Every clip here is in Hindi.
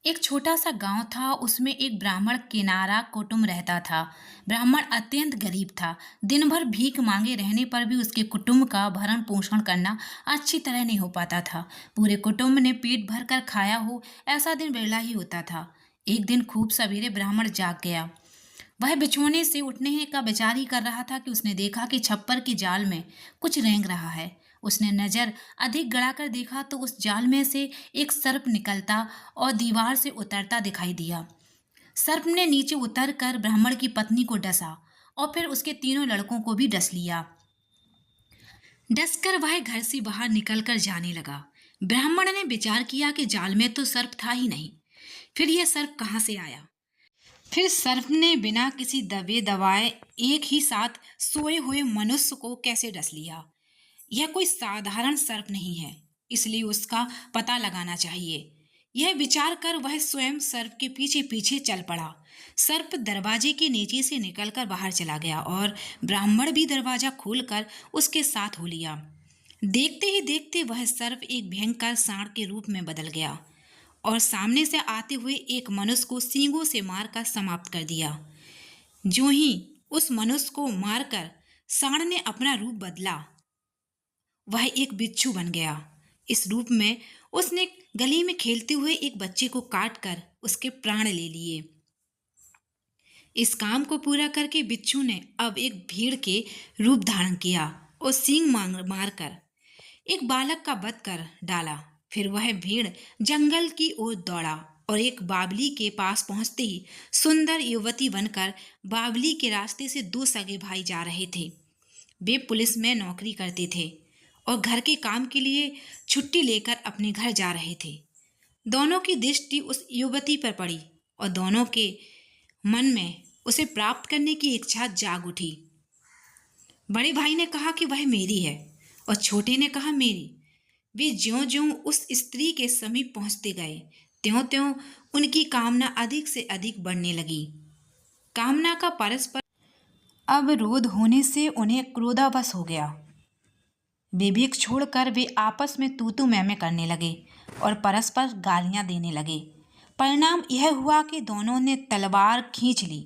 एक छोटा सा गांव था। उसमें एक ब्राह्मण किनारा कुटुंब रहता था। ब्राह्मण अत्यंत गरीब था। दिन भर भीख मांगे रहने पर भी उसके कुटुंब का भरण पोषण करना अच्छी तरह नहीं हो पाता था। पूरे कुटुंब ने पेट भर कर खाया हो, ऐसा दिन बिरला ही होता था। एक दिन खूब सवेरे ब्राह्मण जाग गया। वह बिछौने से उठने का विचार ही कर रहा था कि उसने देखा कि छप्पर की जाल में कुछ रेंग रहा है। उसने नजर अधिक गड़ाकर देखा तो उस जाल में से एक सर्प निकलता और दीवार से उतरता दिखाई दिया। सर्प ने नीचे उतर कर ब्राह्मण की पत्नी को डसा और फिर उसके तीनों लड़कों को भी डस लिया। डसकर वह घर से बाहर निकलकर जाने लगा। ब्राह्मण ने विचार किया कि जाल में तो सर्प था ही नहीं, फिर यह सर्प कहाँ से आया। फिर सर्प ने बिना किसी दबे दबाए एक ही साथ सोए हुए मनुष्य को कैसे डस लिया। यह कोई साधारण सर्प नहीं है, इसलिए उसका पता लगाना चाहिए। यह विचार कर वह स्वयं सर्प के पीछे पीछे चल पड़ा। सर्प दरवाजे के नीचे से निकलकर बाहर चला गया और ब्राह्मण भी दरवाजा खोलकर उसके साथ हो लिया। देखते ही देखते वह सर्प एक भयंकर सांड के रूप में बदल गया और सामने से आते हुए एक मनुष्य को सींगों से मारकर समाप्त कर दिया। जो ही उस मनुष्य को मारकर सांड ने अपना रूप बदला, वह एक बिच्छू बन गया। इस रूप में उसने गली में खेलते हुए एक बच्चे को काट कर उसके प्राण ले लिए। इस काम को पूरा करके बिच्छू ने अब एक भीड़ के रूप धारण किया और सींग मारकर एक बालक का वध कर डाला। फिर वह भीड़ जंगल की ओर दौड़ा और एक बावली के पास पहुंचते ही सुंदर युवती बनकर बावली के रास्ते से दो सगे भाई जा रहे थे। वे पुलिस में नौकरी करते थे और घर के काम के लिए छुट्टी लेकर अपने घर जा रहे थे। दोनों की दृष्टि उस युवती पर पड़ी और दोनों के मन में उसे प्राप्त करने की इच्छा जाग उठी। बड़े भाई ने कहा कि वह मेरी है और छोटे ने कहा मेरी। वे ज्यों ज्यों उस स्त्री के समीप पहुंचते गए, त्यों त्यों उनकी कामना अधिक से अधिक बढ़ने लगी। कामना का परस्पर अवरोध होने से उन्हें क्रोधावश हो गया। विवेक छोड़कर वे आपस में तू मैं करने लगे और परस्पर गालियां देने लगे। परिणाम यह हुआ कि दोनों ने तलवार खींच ली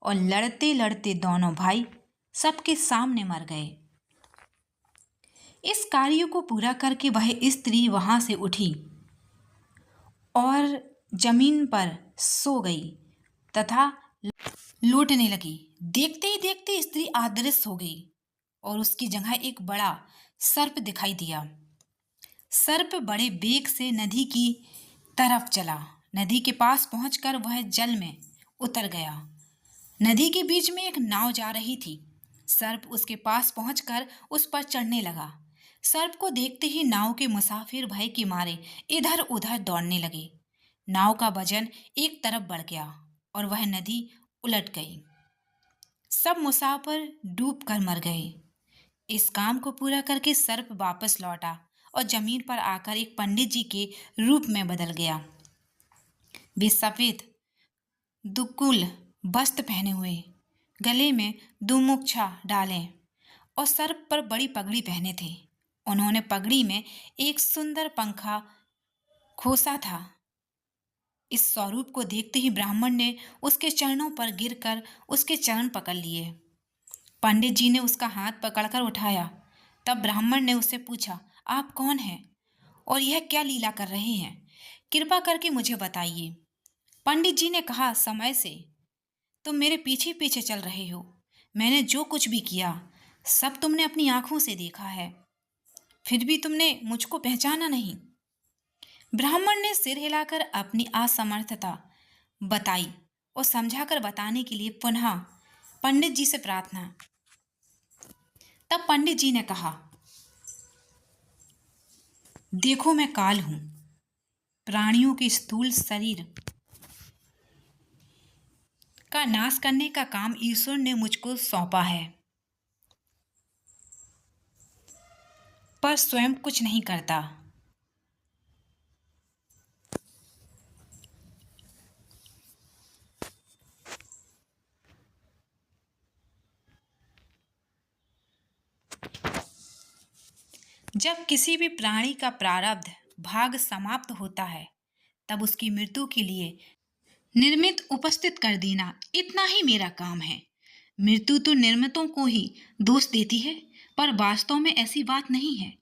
और लड़ते लड़ते दोनों भाई सबके सामने मर गए। इस कार्य को पूरा करके वह स्त्री वहां से उठी और जमीन पर सो गई तथा लौटने लगी। देखते ही देखते स्त्री अदृश्य हो गई और उसकी जगह एक बड़ा सर्प दिखाई दिया। सर्प बड़े बेग से नदी की तरफ चला। नदी के पास पहुंचकर वह जल में उतर गया। नदी के बीच में एक नाव जा रही थी। सर्प उसके पास पहुंचकर उस पर चढ़ने लगा। सर्प को देखते ही नाव के मुसाफिर भय के मारे इधर उधर दौड़ने लगे। नाव का वजन एक तरफ बढ़ गया और वह नदी उलट गई। सब मुसाफिर डूब कर मर गए। इस काम को पूरा करके सर्प वापस लौटा और जमीन पर आकर एक पंडित जी के रूप में बदल गया। वे सफेद दुकुल वस्त्र पहने हुए, गले में दुमुक्षा डाले और सर पर बड़ी पगड़ी पहने थे। उन्होंने पगड़ी में एक सुंदर पंखा खोसा था। इस स्वरूप को देखते ही ब्राह्मण ने उसके चरणों पर गिरकर उसके चरण पकड़ लिए। पंडित जी ने उसका हाथ पकड़कर उठाया। तब ब्राह्मण ने उससे पूछा, आप कौन हैं और यह क्या लीला कर रहे हैं? कृपा करके मुझे बताइए। पंडित जी ने कहा, समय से तुम मेरे पीछे पीछे चल रहे हो। मैंने जो कुछ भी किया सब तुमने अपनी आंखों से देखा है, फिर भी तुमने मुझको पहचाना नहीं। ब्राह्मण ने सिर हिलाकर अपनी असमर्थता बताई और समझाकर बताने के लिए पुनः पंडित जी से प्रार्थना। तब पंडित जी ने कहा, देखो मैं काल हूं। प्राणियों के स्थूल शरीर का नाश करने का काम ईश्वर ने मुझको सौंपा है, पर स्वयं कुछ नहीं करता। जब किसी भी प्राणी का प्रारब्ध भाग समाप्त होता है तब उसकी मृत्यु के लिए निर्मित उपस्थित कर देना, इतना ही मेरा काम है। मृत्यु तो निर्मितों को ही दोष देती है, पर वास्तव में ऐसी बात नहीं है।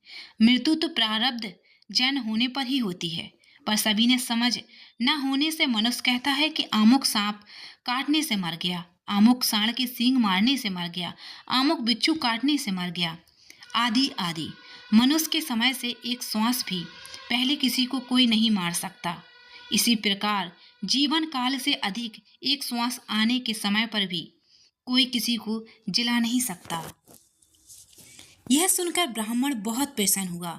मृत्यु तो प्रारब्ध जन होने पर ही होती है, पर सभी ने समझ न होने से मनुष्य कहता है कि अमुक सांप काटने से मर गया, अमुक सांड के सींग मारने से मर गया, अमुक बिच्छू काटने से मर गया, आदि आदि। मनुष्य के समय से एक श्वास भी पहले किसी को कोई नहीं मार सकता। इसी प्रकार जीवन काल से अधिक एक श्वास आने के समय पर भी कोई किसी को जिला नहीं सकता। यह सुनकर ब्राह्मण बहुत प्रसन्न हुआ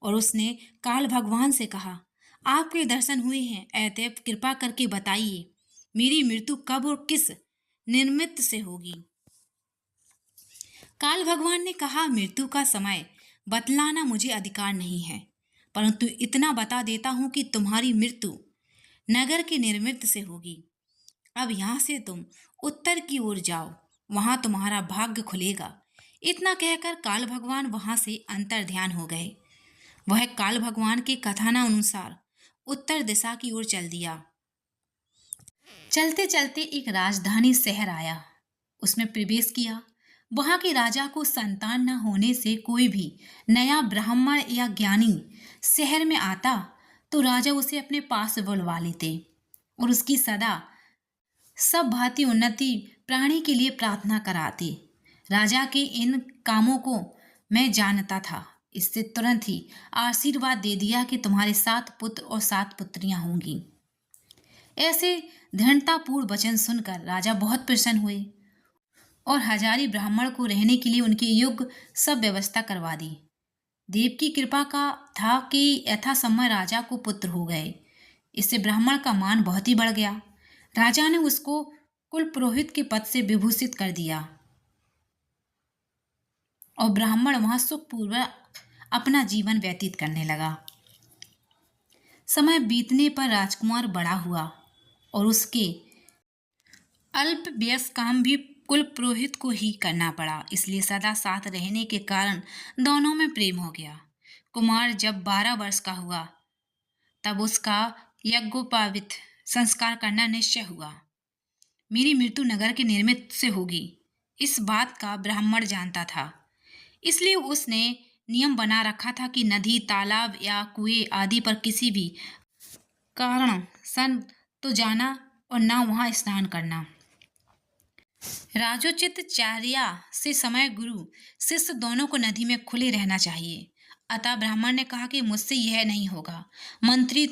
और उसने काल भगवान से कहा, आपके दर्शन हुए हैं, अतएव कृपा करके बताइए मेरी मृत्यु कब और किस निमित्त से होगी। काल भगवान ने कहा, मृत्यु का समय बतलाना मुझे अधिकार नहीं है, परंतु इतना बता देता हूं कि तुम्हारी मृत्यु नगर के निर्मित से होगी। अब यहाँ से तुम उत्तर की ओर जाओ, वहां तुम्हारा भाग्य खुलेगा। इतना कहकर काल भगवान वहां से अंतर ध्यान हो गए। वह काल भगवान के कथनानुसार उत्तर दिशा की ओर चल दिया। चलते चलते एक राजधानी शहर आया, उसमें प्रवेश किया। वहां के राजा को संतान न होने से कोई भी नया ब्राह्मण या ज्ञानी शहर में आता तो राजा उसे अपने पास बुलवा लेते और उसकी सदा सब भांति उन्नति प्राणी के लिए प्रार्थना कराते। राजा के इन कामों को मैं जानता था, इससे तुरंत ही आशीर्वाद दे दिया कि तुम्हारे 7 पुत्र और 7 पुत्रियां होंगी। ऐसे दृढ़तापूर्ण वचन सुनकर राजा बहुत प्रसन्न हुए और हजारी ब्राह्मण को रहने के लिए उनके योग्य सब व्यवस्था करवा दी। देव की कृपा का था कि यथासमय राजा को पुत्र हो गए। इससे ब्राह्मण का मान बहुत ही बढ़ गया। राजा ने उसको कुल पुरोहित के पद से विभूषित कर दिया और ब्राह्मण वहां सुखपूर्वक अपना जीवन व्यतीत करने लगा। समय बीतने पर राजकुमार बड़ा हुआ और उसके अल्प व्यस्त काम भी कुल पुरोहित को ही करना पड़ा, इसलिए सदा साथ रहने के कारण दोनों में प्रेम हो गया। कुमार जब 12 वर्ष का हुआ तब उसका यज्ञोपवीत संस्कार करना निश्चय हुआ। मेरी मृत्यु नगर के निर्मित से होगी, इस बात का ब्राह्मण जानता था, इसलिए उसने नियम बना रखा था कि नदी, तालाब या कुएं आदि पर किसी भी कारण सन तो जाना और ना वहां स्नान करना। राजोचित चार्या से समय गुरु शिष्य दोनों को नदी में खुले रहना चाहिए। अतः ब्राह्मण ने कहा कि मुझसे यह नहीं होगा। मंत्री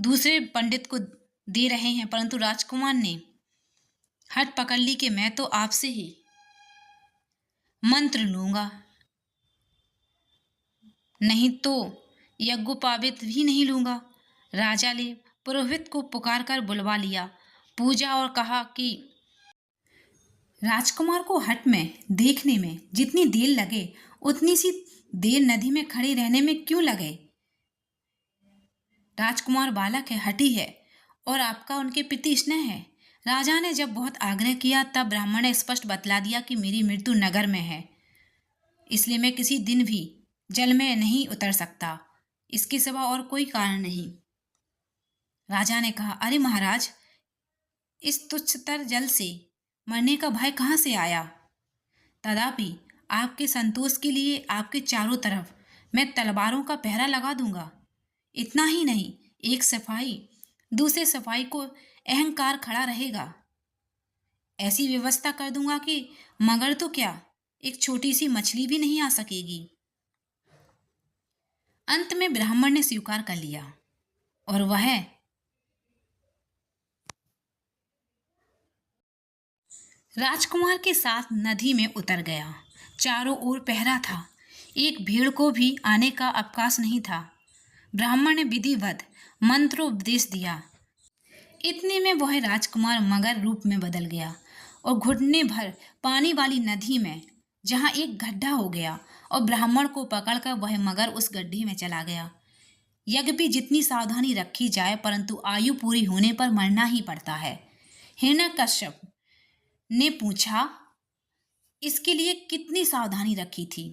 दूसरे पंडित को दे रहे हैं, परंतु राजकुमार ने हट पकड़ ली कि मैं तो आपसे ही मंत्र लूंगा, नहीं तो यज्ञोपवीत भी नहीं लूंगा। राजा ने पुरोहित को पुकार कर बुलवा लिया, पूजा और कहा कि राजकुमार को हट में देखने में जितनी देर लगे उतनी सी देर नदी में खड़े रहने में क्यों लगे। राजकुमार बालक है, हठी है और आपका उनके प्रति स्नेह है। राजा ने जब बहुत आग्रह किया तब ब्राह्मण ने स्पष्ट बतला दिया कि मेरी मृत्यु नगर में है, इसलिए मैं किसी दिन भी जल में नहीं उतर सकता, इसके सिवा और कोई कारण नहीं। राजा ने कहा, अरे महाराज, इस तुच्छतर जल से मरने का भय कहाँ से आया। तथापि आपके संतोष के लिए आपके चारों तरफ मैं तलवारों का पहरा लगा दूंगा। इतना ही नहीं, एक सिपाही दूसरे सिपाही को अहंकार खड़ा रहेगा। ऐसी व्यवस्था कर दूंगा कि मगर तो क्या, एक छोटी सी मछली भी नहीं आ सकेगी। अंत में ब्राह्मण ने स्वीकार कर लिया और वह राजकुमार के साथ नदी में उतर गया। चारों ओर पहरा था, एक भीड़ को भी आने का अवकाश नहीं था। ब्राह्मण ने विधिवत मंत्रोपदेश दिया। इतने में वह राजकुमार मगर रूप में बदल गया और घुटने भर पानी वाली नदी में, जहां एक गड्ढा हो गया, और ब्राह्मण को पकड़कर वह मगर उस गड्ढे में चला गया। यज्ञ भी जितनी सावधानी रखी जाए, परंतु आयु पूरी होने पर मरना ही पड़ता है। हिरण्यकश्यप ने पूछा, इसके लिए कितनी सावधानी रखी थी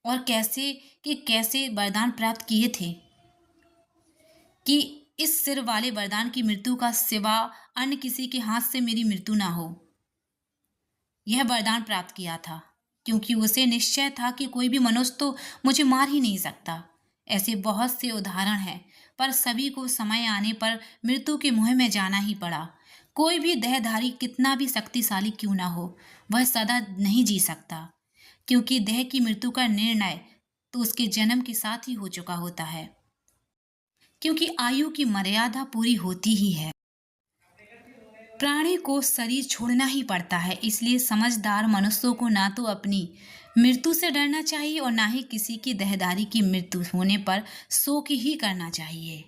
और कैसे वरदान प्राप्त किए थे कि इस सिर वाले वरदान की मृत्यु का सिवा अन्य किसी के हाथ से मेरी मृत्यु ना हो, यह वरदान प्राप्त किया था, क्योंकि उसे निश्चय था कि कोई भी मनुष्य तो मुझे मार ही नहीं सकता। ऐसे बहुत से उदाहरण हैं, पर सभी को समय आने पर मृत्यु के मुंह में जाना ही पड़ा। कोई भी देहधारी कितना भी शक्तिशाली क्यों ना हो, वह सदा नहीं जी सकता, क्योंकि देह की मृत्यु का निर्णय तो उसके जन्म के साथ ही हो चुका होता है, क्योंकि आयु की मर्यादा पूरी होती ही है। प्राणी को शरीर छोड़ना ही पड़ता है, इसलिए समझदार मनुष्यों को ना तो अपनी मृत्यु से डरना चाहिए और ना ही किसी की देहधारी की मृत्यु होने पर शोक ही करना चाहिए।